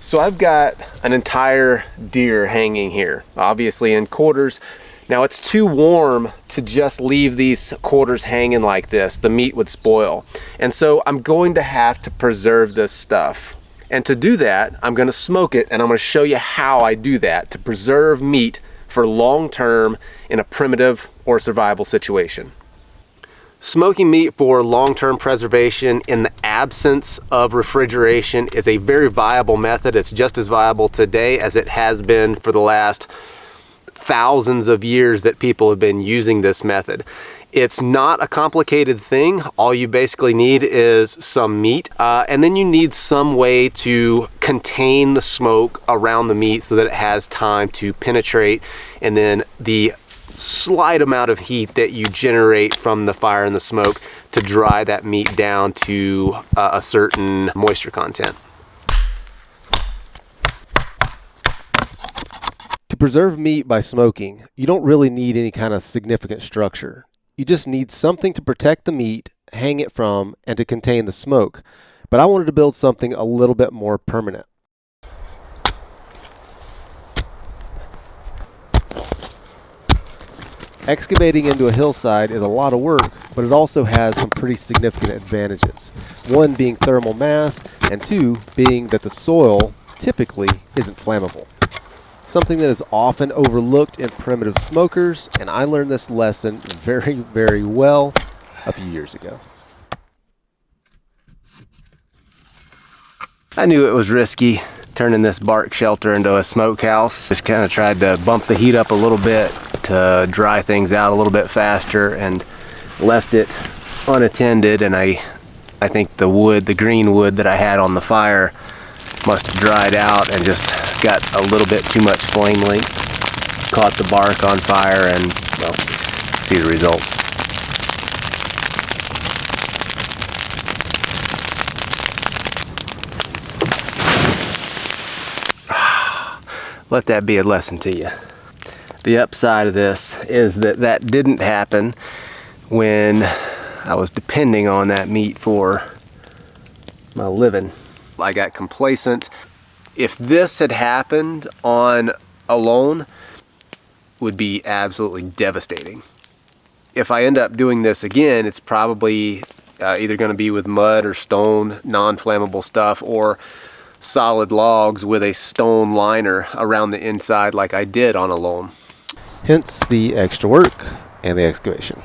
So I've got an entire deer hanging here, obviously in quarters. Now it's too warm to just leave these quarters hanging like this. The meat would spoil. And so I'm going to have to preserve this stuff. And to do that, I'm going to smoke it, and I'm going to show you how I do that to preserve meat for long term in a primitive or survival situation. Smoking meat for long-term preservation in the absence of refrigeration is a very viable method. It's just as viable today as it has been for the last thousands of years that people have been using this method. It's not a complicated thing. All you basically need is some meat, and then you need some way to contain the smoke around the meat so that it has time to penetrate, and then the slight amount of heat that you generate from the fire and the smoke to dry that meat down to a certain moisture content. To preserve meat by smoking, you don't really need any kind of significant structure. You just need something to protect the meat, hang it from, and to contain the smoke. But I wanted to build something a little bit more permanent. Excavating into a hillside is a lot of work, but it also has some pretty significant advantages. One being thermal mass, and two being that the soil typically isn't flammable. Something that is often overlooked in primitive smokers, and I learned this lesson very, very well a few years ago. I knew it was risky turning this bark shelter into a smokehouse. Just kind of tried to bump the heat up a little bit to dry things out a little bit faster, and left it unattended, and I think the green wood that I had on the fire must have dried out and just got a little bit too much flame length, caught the bark on fire, and well, see the result. Let that be a lesson to you. The upside of this is that didn't happen when I was depending on that meat for my living. I got complacent. If this had happened on alone, would be absolutely devastating. If I end up doing this again, it's probably either going to be with mud or stone, non-flammable stuff, or solid logs with a stone liner around the inside like I did on alone. Hence the extra work and the excavation.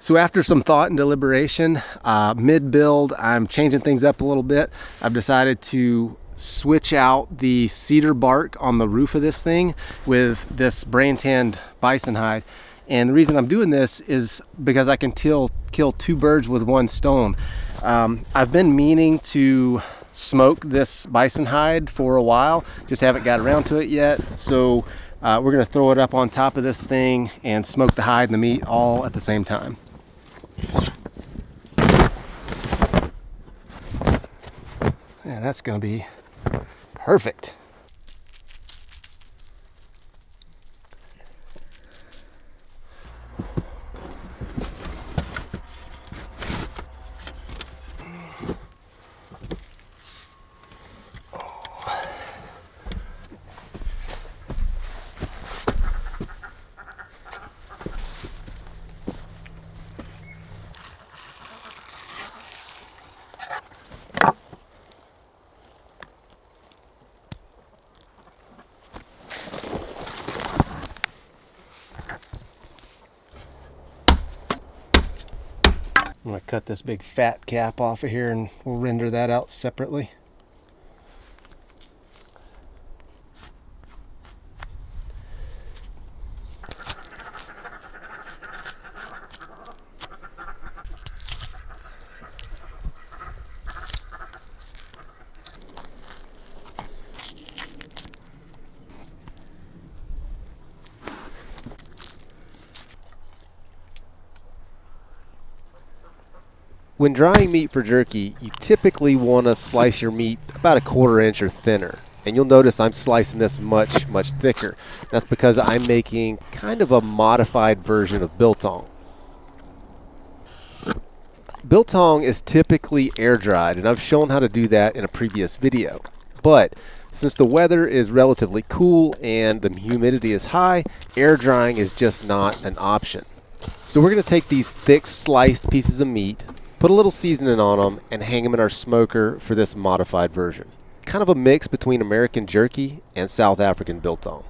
So after some thought and deliberation, mid-build, I'm changing things up a little bit. I've decided to switch out the cedar bark on the roof of this thing with this brain tanned bison hide. And the reason I'm doing this is because I can kill two birds with one stone. I've been meaning to smoke this bison hide for a while, just haven't got around to it yet. So we're gonna throw it up on top of this thing and smoke the hide and the meat all at the same time. Yeah, that's gonna be perfect. I'm going to cut this big fat cap off of here and we'll render that out separately. When drying meat for jerky, you typically want to slice your meat about 1/4 inch or thinner. And you'll notice I'm slicing this much thicker. That's because I'm making kind of a modified version of biltong. Biltong is typically air dried, and I've shown how to do that in a previous video. But since the weather is relatively cool and the humidity is high, air drying is just not an option. So we're going to take these thick sliced pieces of meat, put a little seasoning on them, and hang them in our smoker for this modified version. Kind of a mix between American jerky and South African biltong.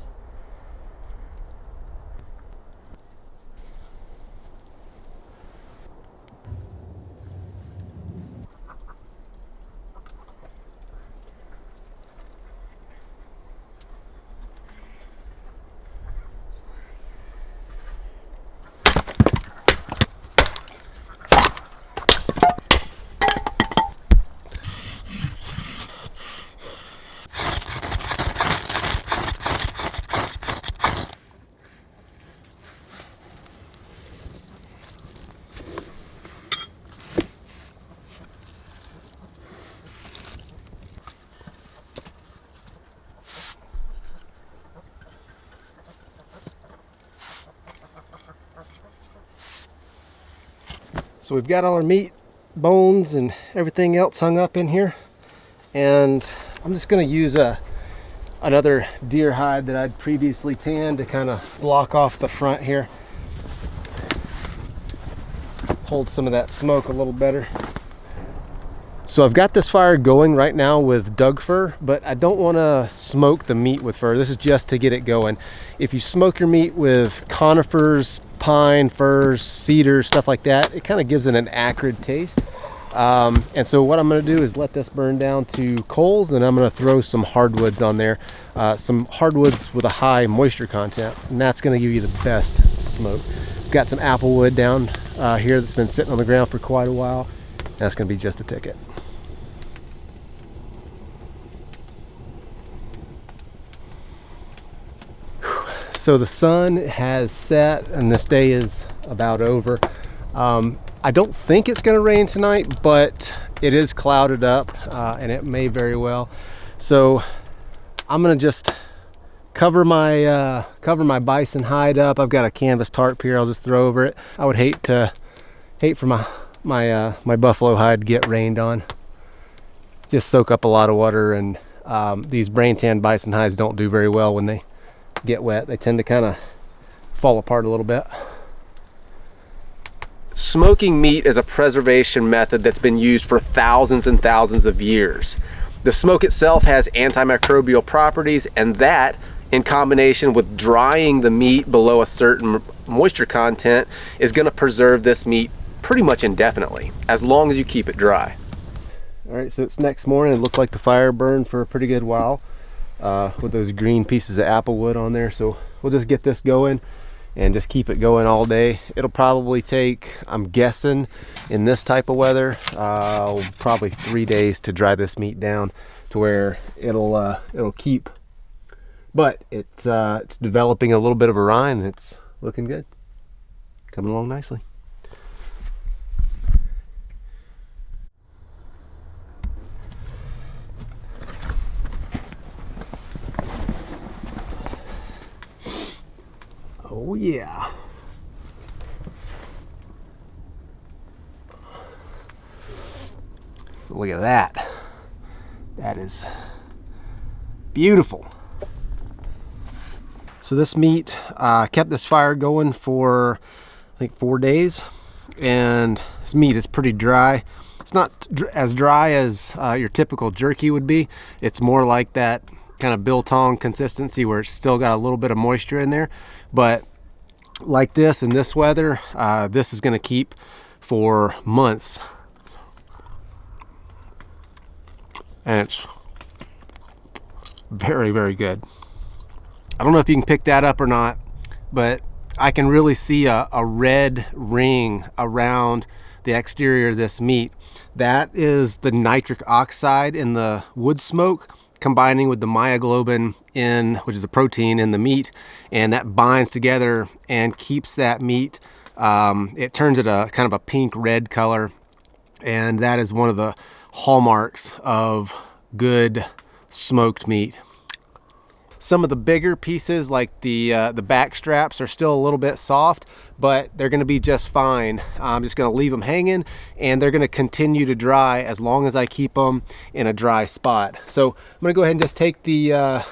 So we've got all our meat, bones, and everything else hung up in here. And I'm just going to use another deer hide that I'd previously tanned to kind of block off the front here. Hold some of that smoke a little better. So I've got this fire going right now with Doug fir, but I don't want to smoke the meat with fir. This is just to get it going. If you smoke your meat with conifers, pine, firs, cedars, stuff like that, it kind of gives it an acrid taste. And so what I'm going to do is let this burn down to coals, and I'm going to throw some hardwoods on there, some hardwoods with a high moisture content, and that's going to give you the best smoke. Got some apple wood down here that's been sitting on the ground for quite a while. That's going to be just a ticket. So the sun has set and this day is about over. I don't think it's going to rain tonight, but it is clouded up and it may very well. So I'm going to just cover my bison hide up. I've got a canvas tarp here. I'll just throw over it. I would hate for my buffalo hide to get rained on. Just soak up a lot of water, and these brain tan bison hides don't do very well when they get wet. They tend to kind of fall apart a little bit. Smoking meat is a preservation method that's been used for thousands and thousands of years. The smoke itself has antimicrobial properties, and that in combination with drying the meat below a certain moisture content is going to preserve this meat pretty much indefinitely, as long as you keep it dry. All right, so it's next morning. It looked like the fire burned for a pretty good while with those green pieces of apple wood on there. So we'll just get this going and just keep it going all day. It'll probably take, I'm guessing, in this type of weather, probably 3 days to dry this meat down to where it'll keep. But it's developing a little bit of a rind, and it's looking good. Coming along nicely. Oh yeah. Look at that. That is beautiful. So this meat kept this fire going for I think 4 days, and this meat is pretty dry. It's not as dry as your typical jerky would be. It's more like that kind of biltong consistency where it's still got a little bit of moisture in there. But like this in this weather, this is going to keep for months. And it's very, very good. I don't know if you can pick that up or not, but I can really see a red ring around the exterior of this meat. That is the nitric oxide in the wood smoke combining with the myoglobin which is a protein in the meat, and that binds together and keeps that meat, it turns it a kind of a pink red color, and that is one of the hallmarks of good smoked meat. Some of the bigger pieces, like the back straps, are still a little bit soft, but they're going to be just fine. I'm just going to leave them hanging, and they're going to continue to dry as long as I keep them in a dry spot. So I'm going to go ahead and just take the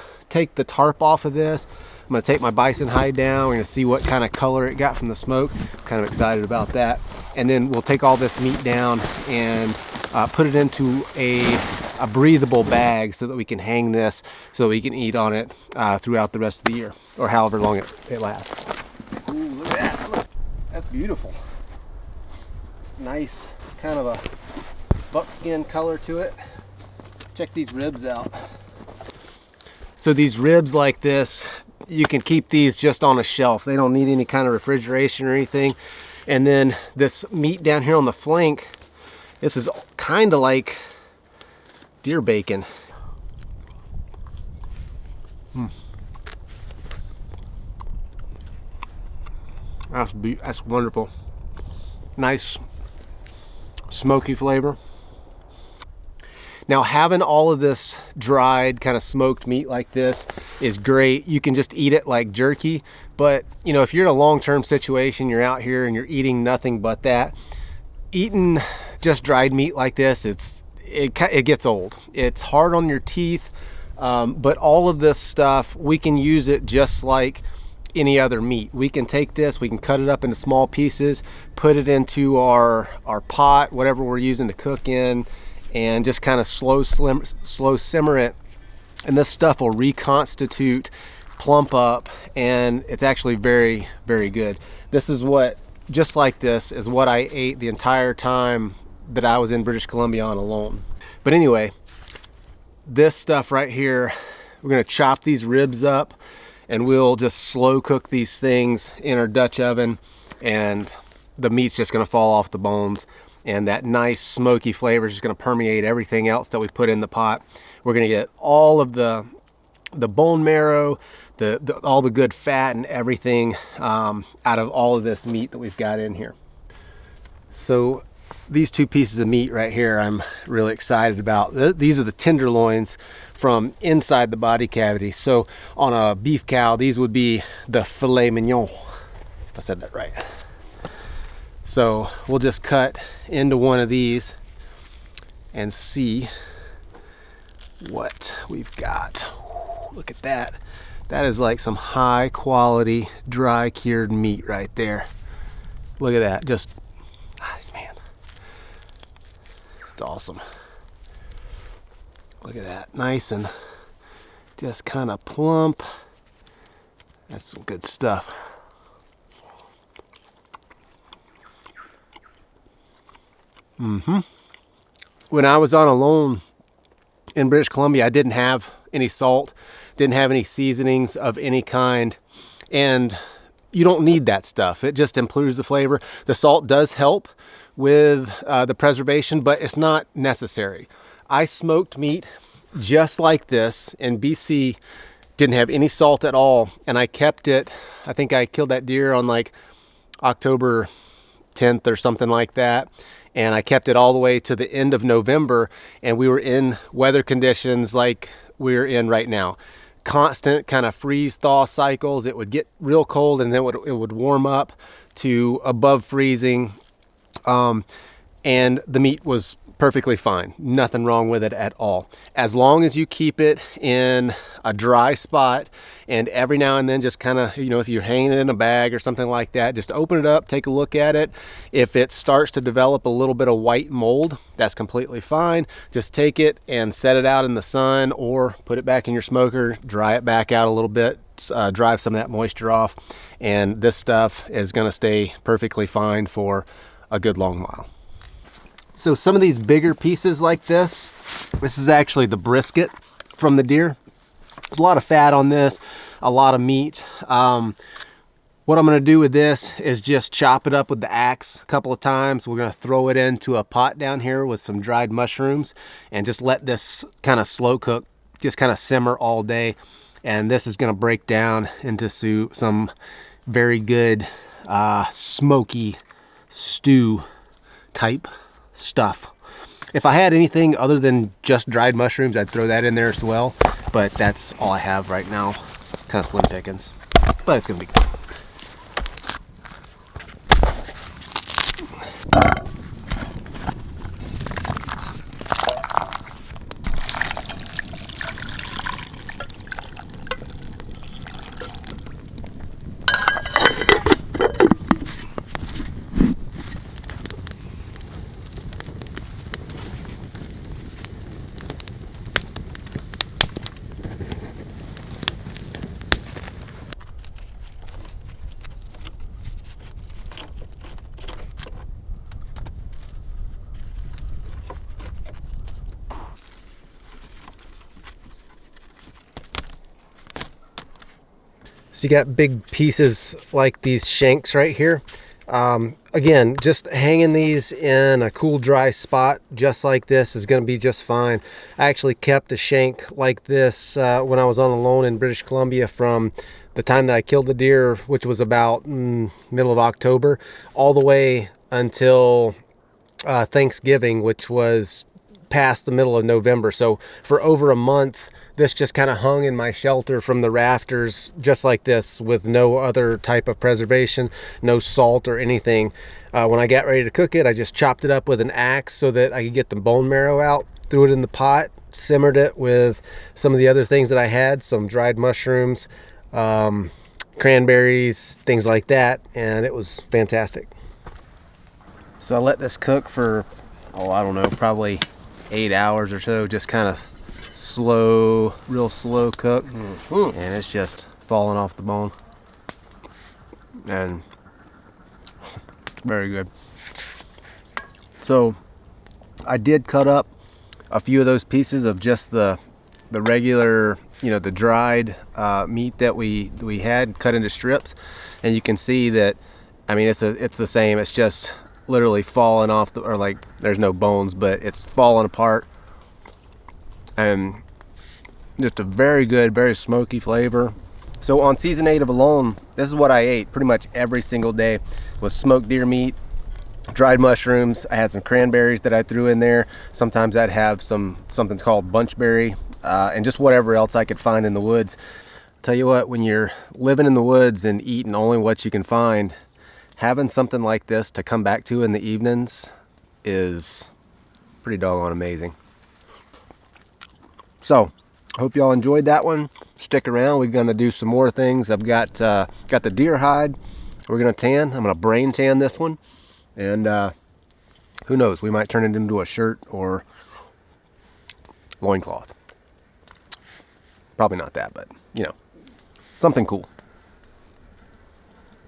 tarp off of this. I'm going to take my bison hide down. We're going to see what kind of color it got from the smoke. I'm kind of excited about that. And then we'll take all this meat down and put it into a breathable bag so that we can hang this, so we can eat on it throughout the rest of the year, or however long it lasts. Ooh, look at that. That's beautiful. Nice kind of a buckskin color to it. Check these ribs out. So these ribs like this, you can keep these just on a shelf. They don't need any kind of refrigeration or anything. And then this meat down here on the flank, this is kind of like deer bacon. That's wonderful. Nice smoky flavor. Now, having all of this dried kind of smoked meat like this is great. You can just eat it like jerky, but you know, if you're in a long-term situation, you're out here and you're eating nothing but that, eating just dried meat like this, it gets old. It's hard on your teeth, but all of this stuff, we can use it just like any other meat. We can take this, we can cut it up into small pieces, put it into our pot, whatever we're using to cook in, and just kind of slow simmer it, and this stuff will reconstitute, plump up, and it's actually very, very good. This is what, just like this, is what I ate the entire time that I was in British Columbia on alone. But anyway, this stuff right here, we're gonna chop these ribs up, and we'll just slow cook these things in our Dutch oven, and the meat's just gonna fall off the bones, and that nice smoky flavor is just going to permeate everything else that we put in the pot. We're going to get all of the bone marrow, all the good fat and everything out of all of this meat that we've got in here. So these two pieces of meat right here, I'm really excited about. These are the tenderloins from inside the body cavity. So on a beef cow, these would be the filet mignon, if I said that right. So we'll just cut into one of these and see what we've got. Look at that. That is like some high quality dry cured meat right there. Look at that. Just, man, it's awesome. Look at that. Nice and just kind of plump. That's some good stuff. When I was on alone in British Columbia, I didn't have any salt, didn't have any seasonings of any kind, and you don't need that stuff. It just improves the flavor. The salt does help with the preservation, but it's not necessary. I smoked meat just like this in BC, didn't have any salt at all, and I kept it. I think I killed that deer on like October 10th or something like that, and I kept it all the way to the end of November, and we were in weather conditions like we're in right now. Constant kind of freeze thaw cycles. It would get real cold and then it would warm up to above freezing, and the meat was perfectly fine. Nothing wrong with it at all. As long as you keep it in a dry spot, and every now and then just kind of, you know, if you're hanging it in a bag or something like that, just open it up, take a look at it. If it starts to develop a little bit of white mold, that's completely fine. Just take it and set it out in the sun, or put it back in your smoker, dry it back out a little bit, drive some of that moisture off, and this stuff is going to stay perfectly fine for a good long while. So some of these bigger pieces like this is actually the brisket from the deer. There's a lot of fat on this, a lot of meat. What I'm going to do with this is just chop it up with the axe a couple of times. We're going to throw it into a pot down here with some dried mushrooms and just let this kind of slow cook, just kind of simmer all day. And this is going to break down into some very good smoky stew type stuff. If I had anything other than just dried mushrooms, I'd throw that in there as well, but that's all I have right now. Kind of slim pickings, but it's gonna be good. So you got big pieces like these shanks right here. Again, just hanging these in a cool, dry spot just like this is going to be just fine. I actually kept a shank like this when I was on alone in British Columbia from the time that I killed the deer, which was about middle of October, all the way until Thanksgiving, which was past the middle of November. So for over a month, this just kind of hung in my shelter from the rafters just like this, with no other type of preservation, no salt or anything. When I got ready to cook it, I just chopped it up with an axe so that I could get the bone marrow out, threw it in the pot, simmered it with some of the other things that I had, some dried mushrooms, cranberries, things like that, and it was fantastic. So I let this cook for, I don't know, probably 8 hours or so, just kind of slow, real slow cook, and it's just falling off the bone, and very good. So I did cut up a few of those pieces of just the regular, you know, the dried meat that we had cut into strips, and you can see that, I mean, it's the same. It's just literally falling off or like there's no bones, but it's falling apart, and just a very good, very smoky flavor. So on season 8 of Alone, this is what I ate pretty much every single day, was smoked deer meat, dried mushrooms. I had some cranberries that I threw in there. Sometimes I'd have something called bunchberry, and just whatever else I could find in the woods. Tell you what, when you're living in the woods and eating only what you can find, having something like this to come back to in the evenings is pretty doggone amazing. So hope y'all enjoyed that one. Stick around, we're gonna do some more things. I've got the deer hide we're gonna tan. I'm gonna brain tan this one, and who knows, we might turn it into a shirt or loincloth. Probably not that, but you know, something cool.